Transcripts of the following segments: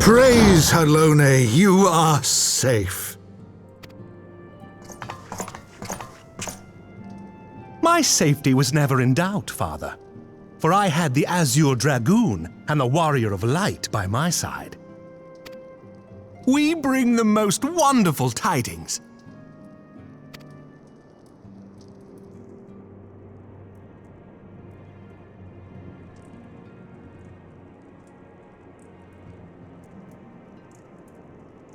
Praise Halone, you are safe. My safety was never in doubt, Father, for I had the Azure Dragoon and the Warrior of Light by my side. We bring the most wonderful tidings.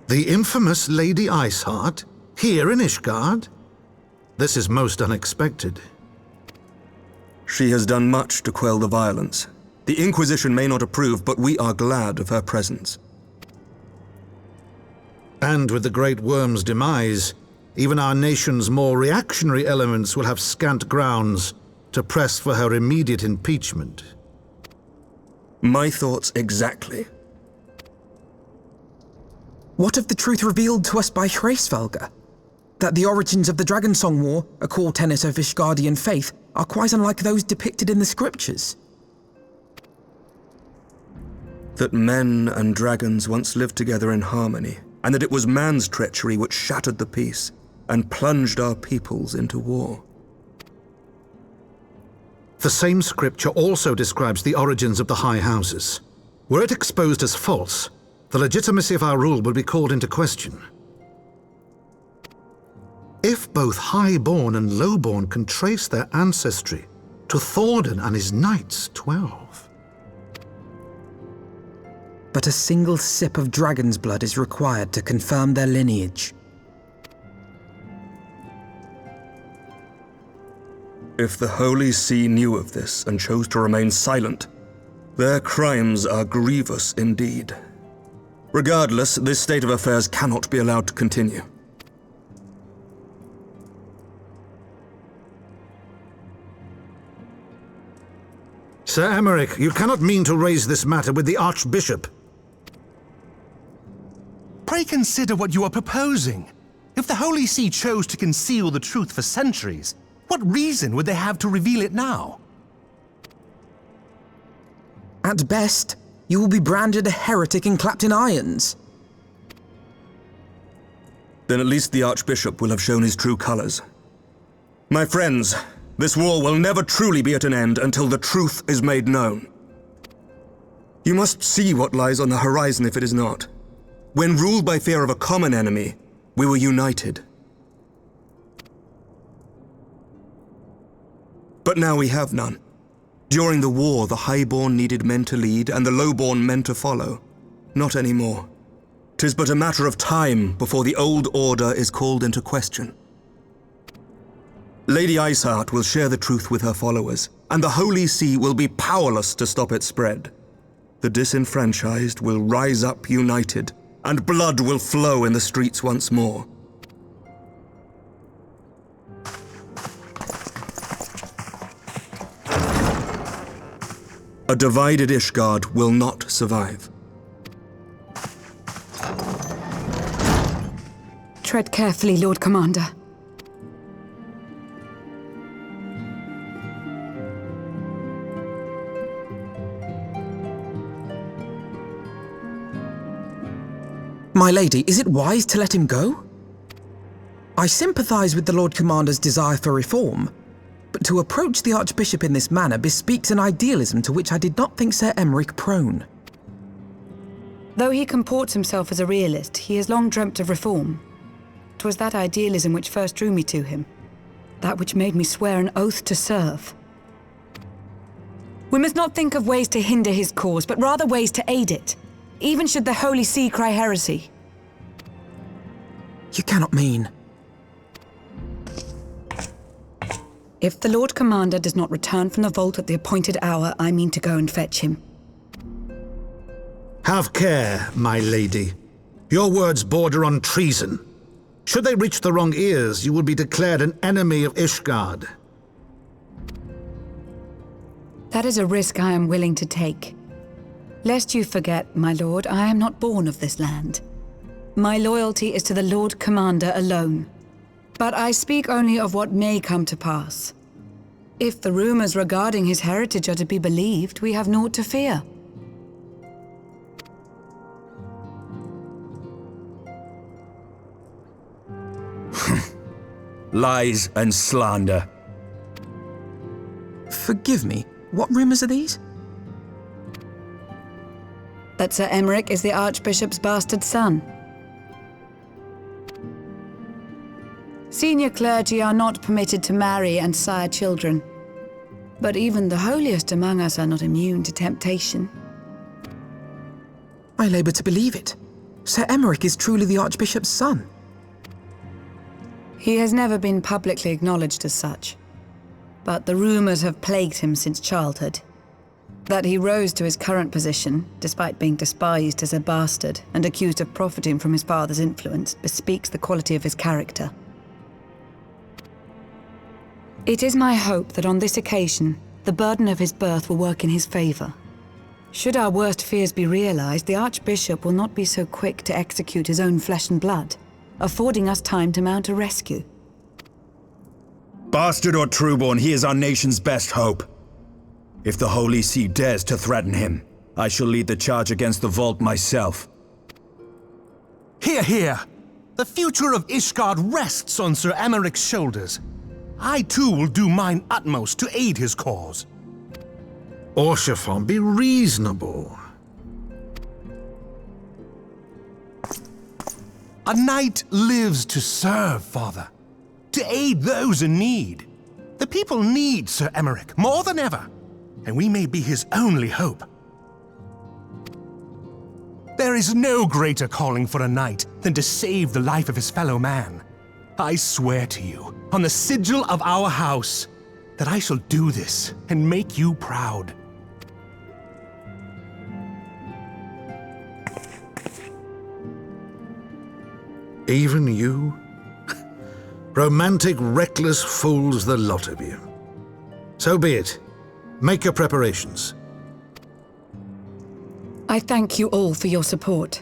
The infamous Lady Iceheart, here in Ishgard? This is most unexpected. She has done much to quell the violence. The Inquisition may not approve, but we are glad of her presence. And with the Great Worm's demise, even our nation's more reactionary elements will have scant grounds to press for her immediate impeachment. My thoughts exactly. What of the truth revealed to us by Heavensward? That the origins of the Dragonsong War, a core tenet of Ishgardian faith, are quite unlike those depicted in the scriptures. That men and dragons once lived together in harmony, and that it was man's treachery which shattered the peace and plunged our peoples into war. The same scripture also describes the origins of the High Houses. Were it exposed as false, the legitimacy of our rule would be called into question. If both Highborn and Lowborn can trace their ancestry to Thordan and his Knights 12. But a single sip of dragon's blood is required to confirm their lineage. If the Holy See knew of this and chose to remain silent, their crimes are grievous indeed. Regardless, this state of affairs cannot be allowed to continue. Sir Emmerich, you cannot mean to raise this matter with the Archbishop. Pray consider what you are proposing. If the Holy See chose to conceal the truth for centuries, what reason would they have to reveal it now? At best, you will be branded a heretic and clapped in irons. Then at least the Archbishop will have shown his true colors. My friends, this war will never truly be at an end until the truth is made known. You must see what lies on the horizon if it is not. When ruled by fear of a common enemy, we were united. But now we have none. During the war, the Highborn needed men to lead and the Lowborn men to follow. Not anymore. 'Tis but a matter of time before the old order is called into question. Lady Iceheart will share the truth with her followers, and the Holy See will be powerless to stop its spread. The disenfranchised will rise up united, and blood will flow in the streets once more. A divided Ishgard will not survive. Tread carefully, Lord Commander. My lady, is it wise to let him go? I sympathize with the Lord Commander's desire for reform, but to approach the Archbishop in this manner bespeaks an idealism to which I did not think Sir Emmerich prone. Though he comports himself as a realist, he has long dreamt of reform. 'Twas that idealism which first drew me to him, that which made me swear an oath to serve. We must not think of ways to hinder his cause, but rather ways to aid it, even should the Holy See cry heresy. You cannot mean... If the Lord Commander does not return from the vault at the appointed hour, I mean to go and fetch him. Have care, my lady. Your words border on treason. Should they reach the wrong ears, you will be declared an enemy of Ishgard. That is a risk I am willing to take. Lest you forget, my lord, I am not born of this land. My loyalty is to the Lord Commander alone. But I speak only of what may come to pass. If the rumors regarding his heritage are to be believed, we have naught to fear. Lies and slander. Forgive me, what rumours are these? That Sir Emeric is the Archbishop's bastard son. Senior clergy are not permitted to marry and sire children. But even the holiest among us are not immune to temptation. I labour to believe it. Sir Emeric is truly the Archbishop's son. He has never been publicly acknowledged as such. But the rumours have plagued him since childhood. That he rose to his current position, despite being despised as a bastard and accused of profiting from his father's influence, bespeaks the quality of his character. It is my hope that on this occasion, the burden of his birth will work in his favour. Should our worst fears be realised, the Archbishop will not be so quick to execute his own flesh and blood, affording us time to mount a rescue. Bastard or trueborn, he is our nation's best hope. If the Holy See dares to threaten him, I shall lead the charge against the Vault myself. Hear, hear! The future of Ishgard rests on Sir Emeric's shoulders. I too will do mine utmost to aid his cause. Orshafon, be reasonable. A knight lives to serve, Father. To aid those in need. The people need Sir Emeric more than ever, and we may be his only hope. There is no greater calling for a knight than to save the life of his fellow man. I swear to you, on the sigil of our house, that I shall do this and make you proud. Even you? Romantic, reckless fools, the lot of you. So be it. Make your preparations. I thank you all for your support.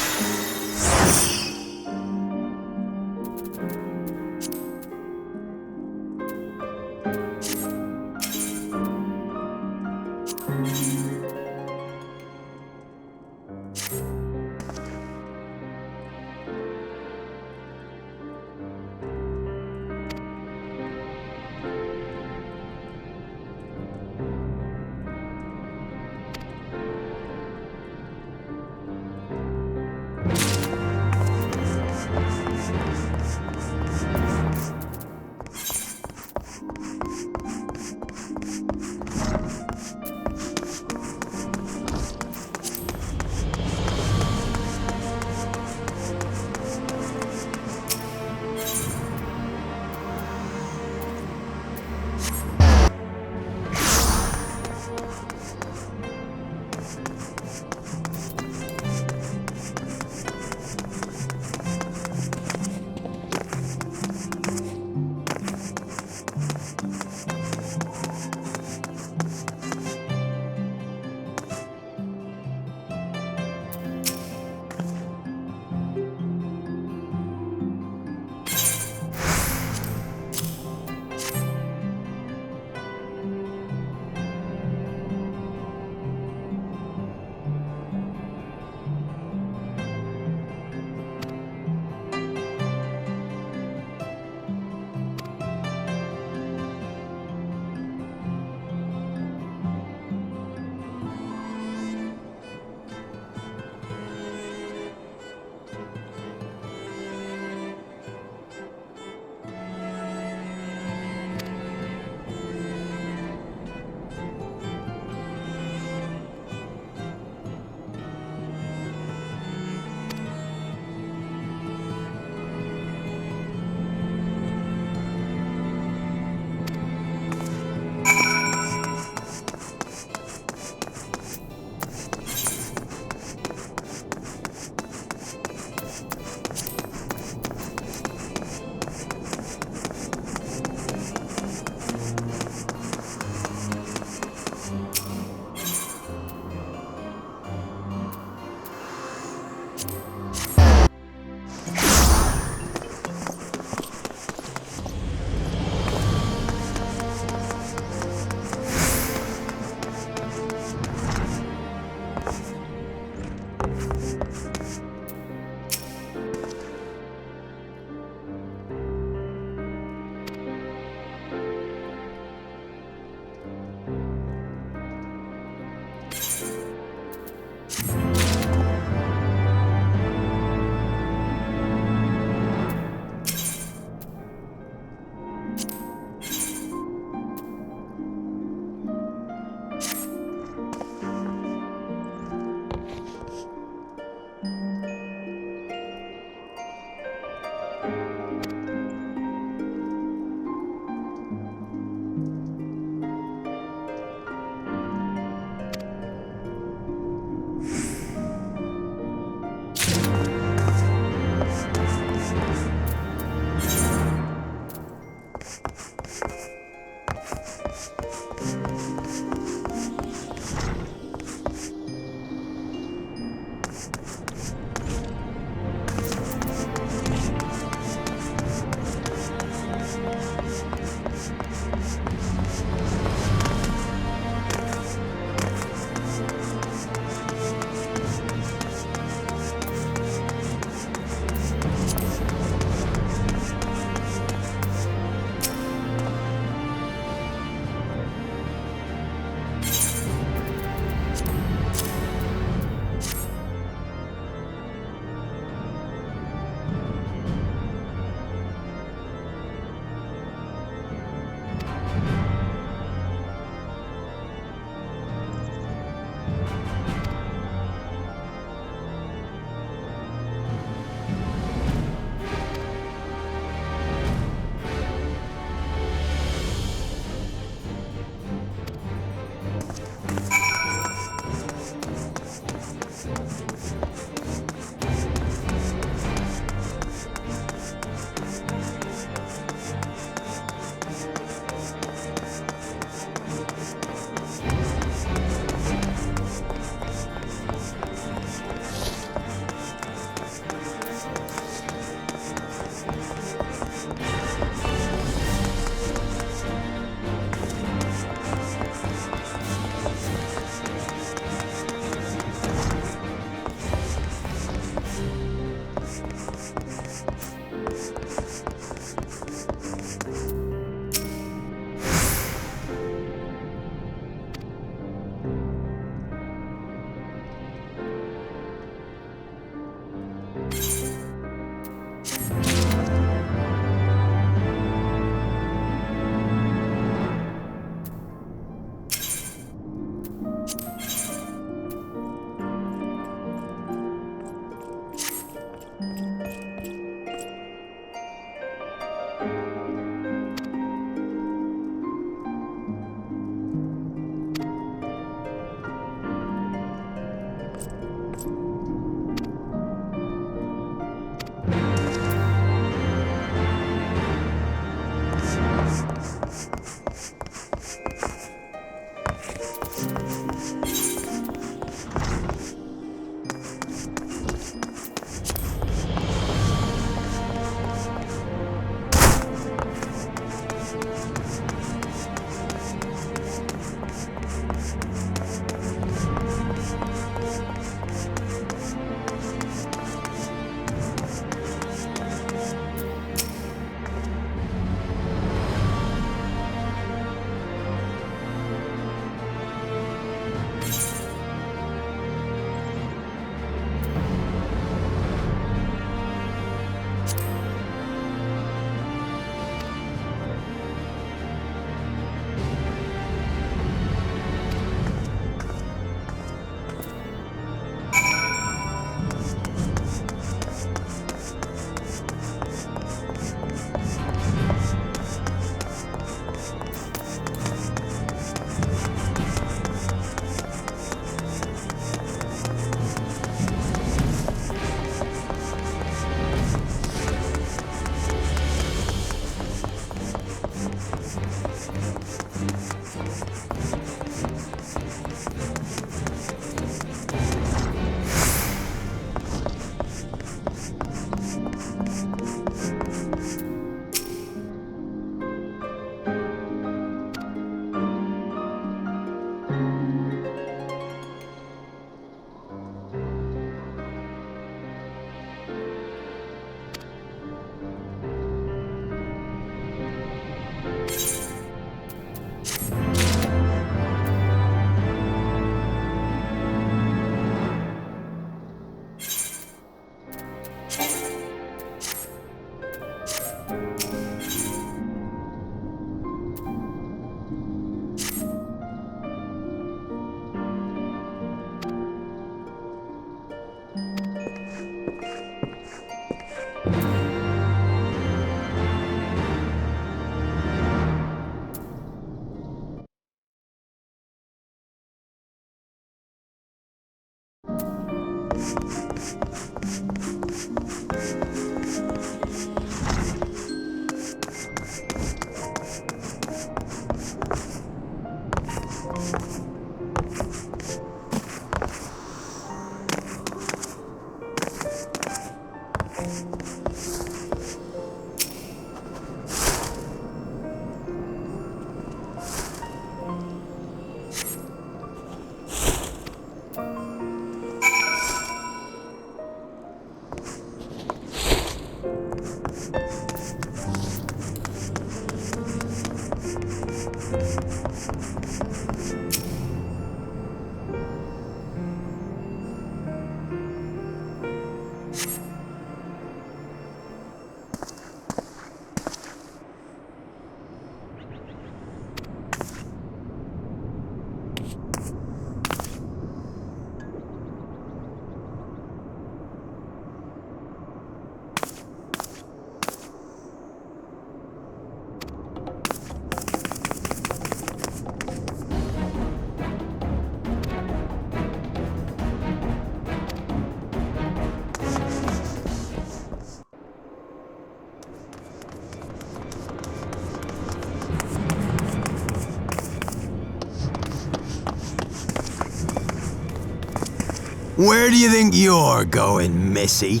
Where do you think you're going, Missy?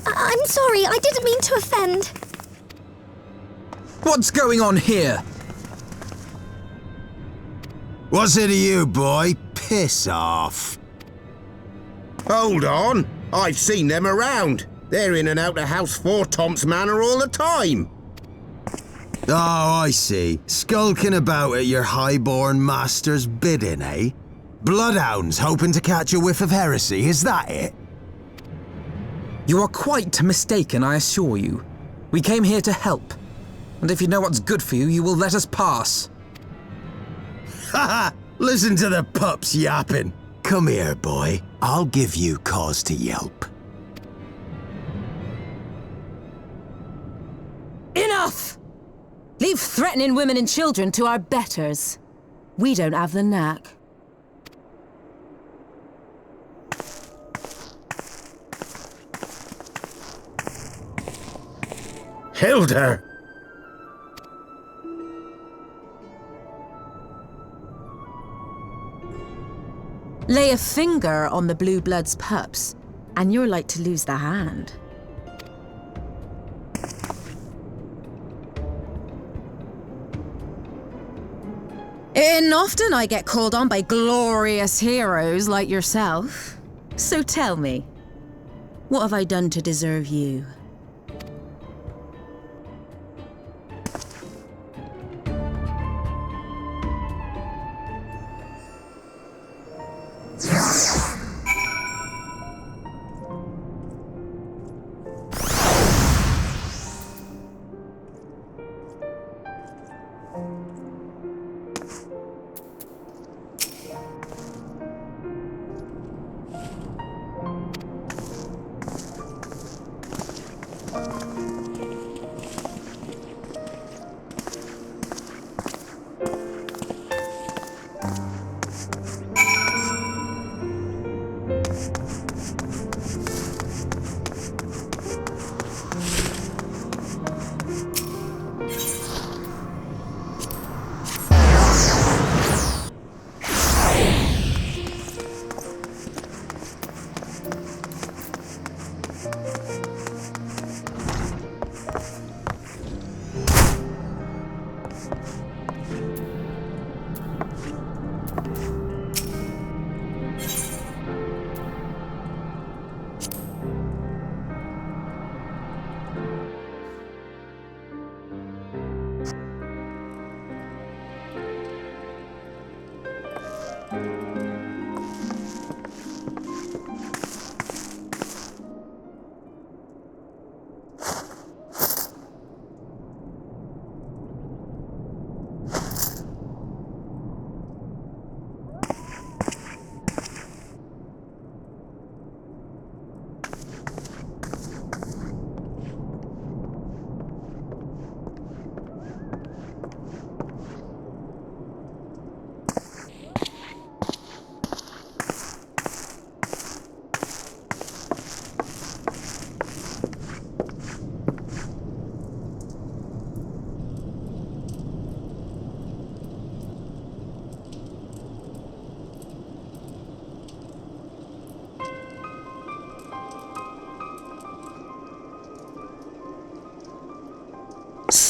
I'm sorry, I didn't mean to offend. What's going on here? What's it to you, boy? Piss off. Hold on, I've seen them around. They're in and out of House Fourtomps Manor all the time. Oh, I see. Skulking about at your highborn master's bidding, eh? Bloodhounds hoping to catch a whiff of heresy, is that it? You are quite mistaken, I assure you. We came here to help. And if you know what's good for you, you will let us pass. Haha! Listen to the pups yapping. Come here, boy. I'll give you cause to yelp. Enough! Leave threatening women and children to our betters. We don't have the knack. Hilda! Lay a finger on the Blue Blood's pups, and you're like to lose the hand. And often I get called on by glorious heroes like yourself. So tell me, what have I done to deserve you?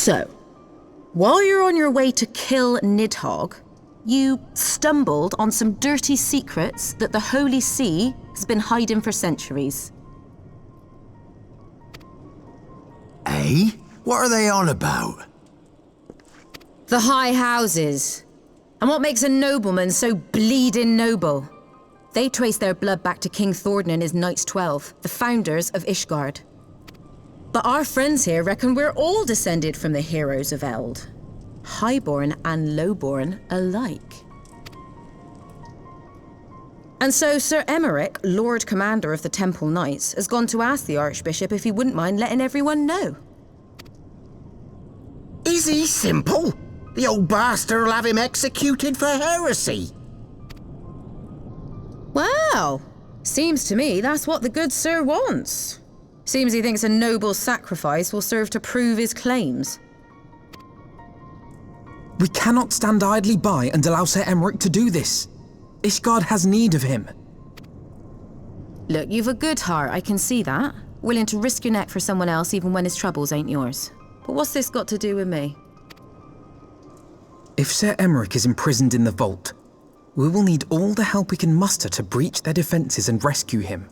So, while you're on your way to kill Nidhogg, you stumbled on some dirty secrets that the Holy See has been hiding for centuries. Eh? What are they on about? The high houses. And what makes a nobleman so bleeding noble? They trace their blood back to King Thordan and his Knights 12, the founders of Ishgard. But our friends here reckon we're all descended from the heroes of Eld. Highborn and lowborn alike. And so Sir Emmerich, Lord Commander of the Temple Knights, has gone to ask the Archbishop if he wouldn't mind letting everyone know. Is he simple? The old bastard will have him executed for heresy. Well, seems to me that's what the good sir wants. Seems he thinks a noble sacrifice will serve to prove his claims. We cannot stand idly by and allow Sir Emmerich to do this. Ishgard has need of him. Look, you've a good heart, I can see that. Willing to risk your neck for someone else even when his troubles ain't yours. But what's this got to do with me? If Sir Emmerich is imprisoned in the vault, we will need all the help we can muster to breach their defenses and rescue him.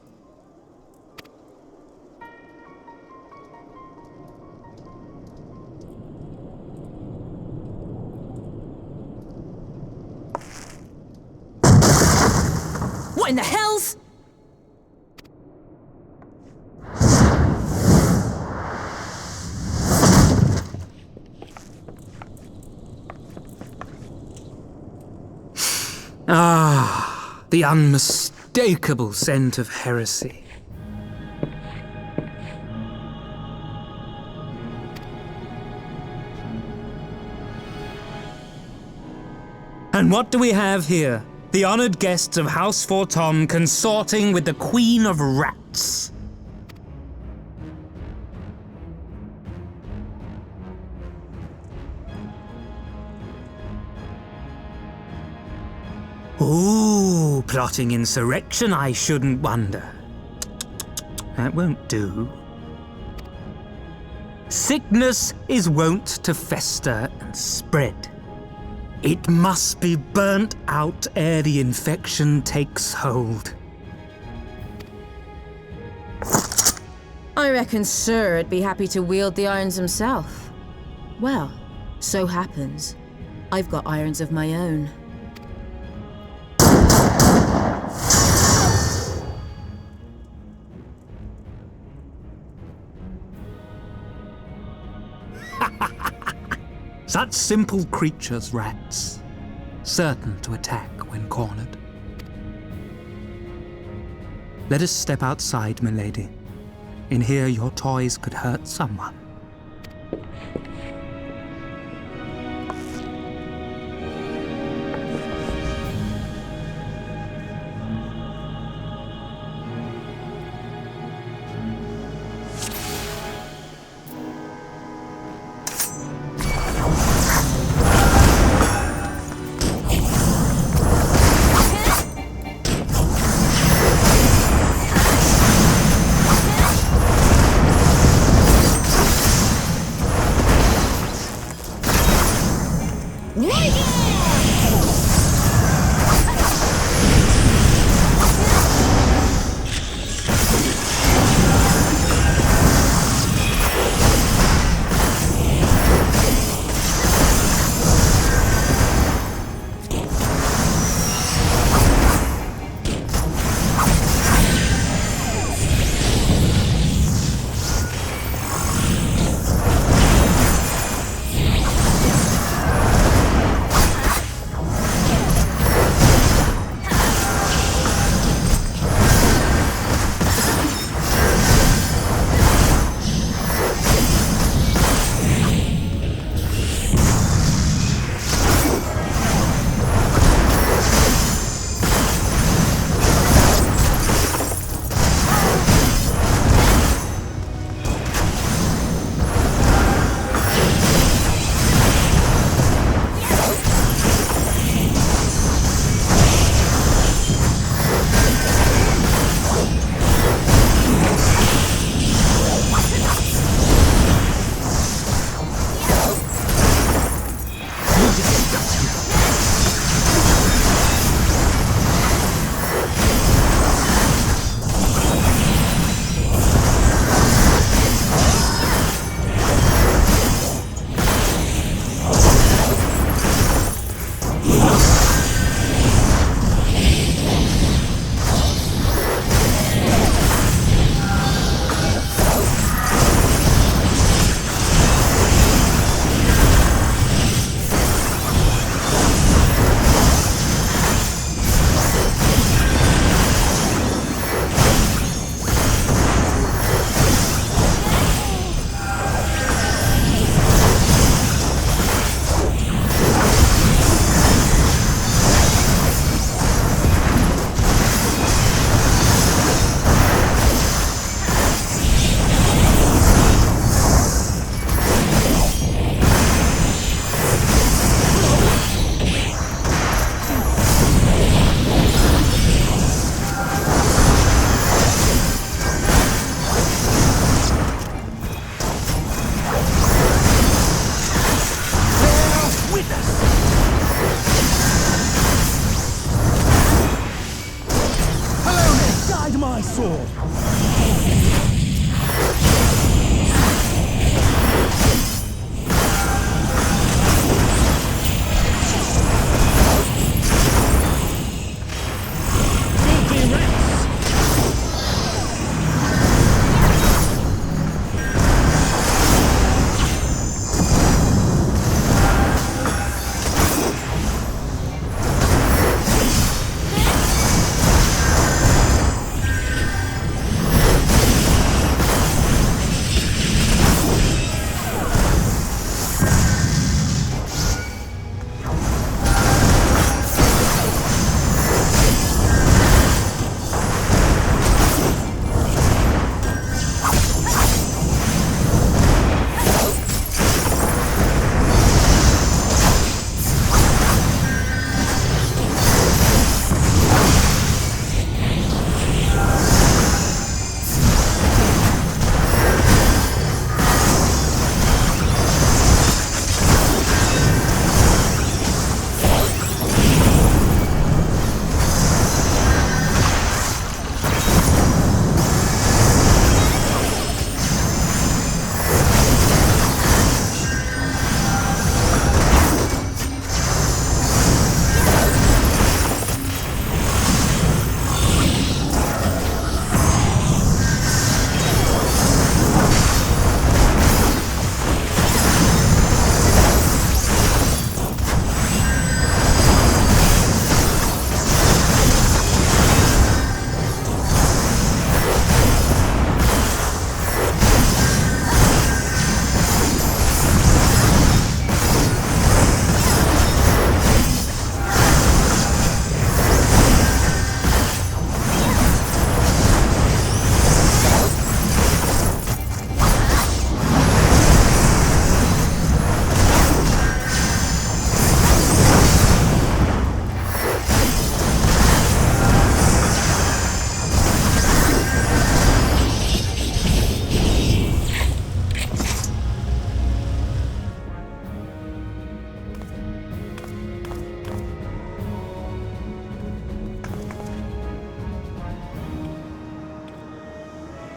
What in the hells? Ah, the unmistakable scent of heresy. And what do we have here? The honored guests of House Fortom consorting with the Queen of Rats. Ooh, plotting insurrection, I shouldn't wonder. That won't do. Sickness is wont to fester and spread. It must be burnt out ere the infection takes hold. I reckon Sir would be happy to wield the irons himself. Well, so happens I've got irons of my own. Such simple creatures, rats, certain to attack when cornered. Let us step outside, milady. In here your toys could hurt someone.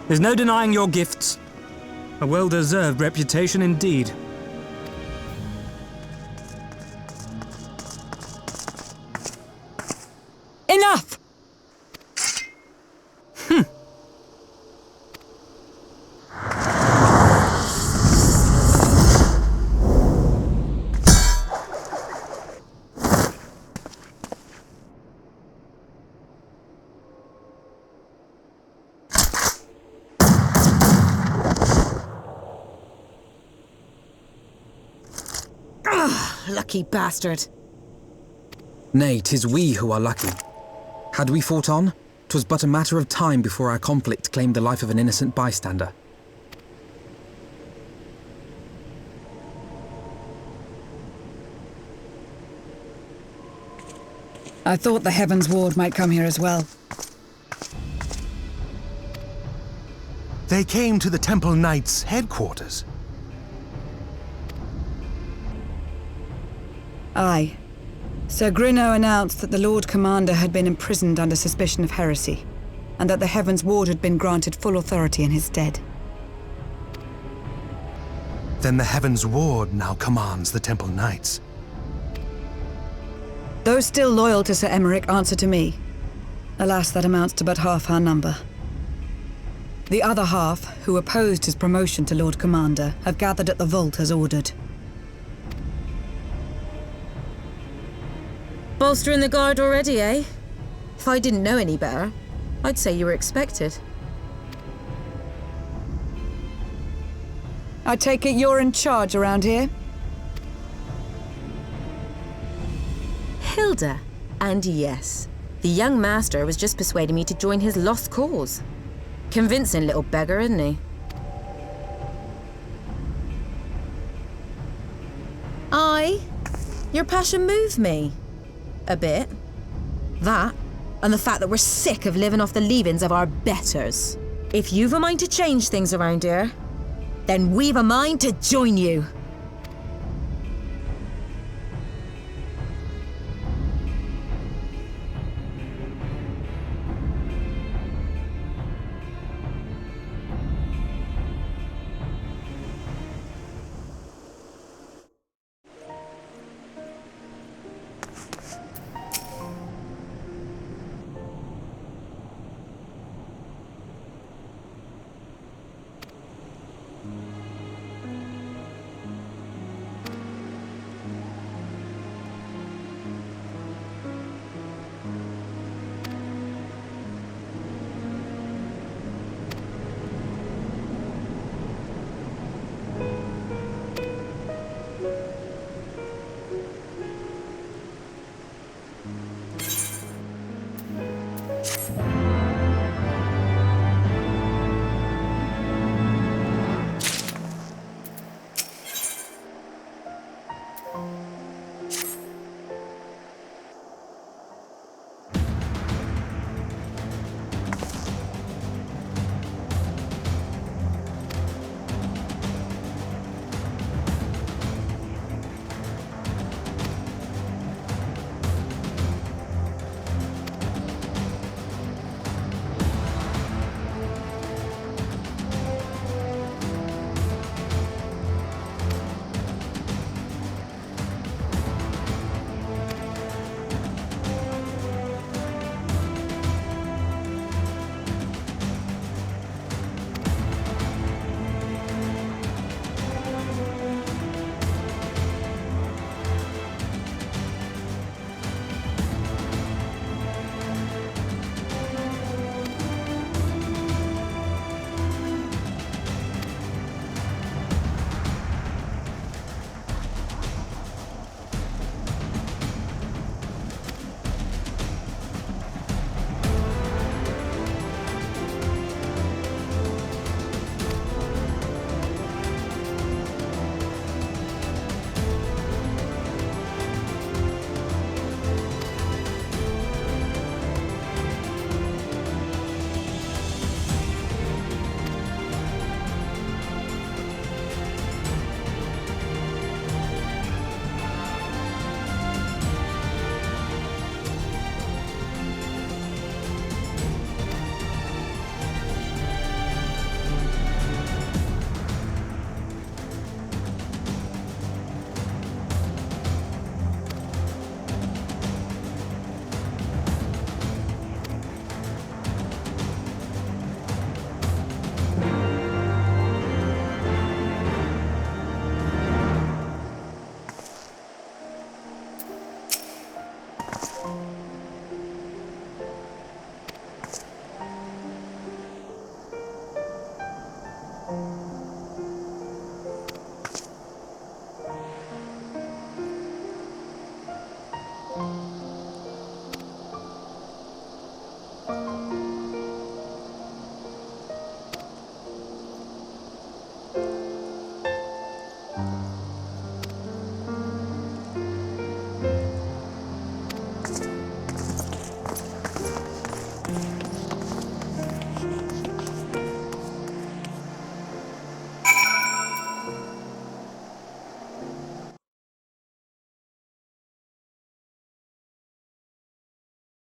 There's no denying your gifts. A well-deserved reputation indeed. Enough! Lucky bastard. Nay, 'tis we who are lucky. Had we fought on, 'twas but a matter of time before our conflict claimed the life of an innocent bystander. I thought the Heavensward might come here as well. They came to the Temple Knights' headquarters. Aye. Sir Grinno announced that the Lord Commander had been imprisoned under suspicion of heresy, and that the Heavensward had been granted full authority in his stead. Then the Heavensward now commands the Temple Knights. Those still loyal to Sir Emeric answer to me. Alas, that amounts to but half our number. The other half, who opposed his promotion to Lord Commander, have gathered at the vault as ordered. Bolstering the guard already, eh? If I didn't know any better, I'd say you were expected. I take it you're in charge around here? Hilda. And yes, the young master was just persuading me to join his lost cause. Convincing little beggar, isn't he? Aye. Your passion moved me. A bit. That, and the fact that we're sick of living off the leavings of our betters. If you've a mind to change things around here, then we've a mind to join you.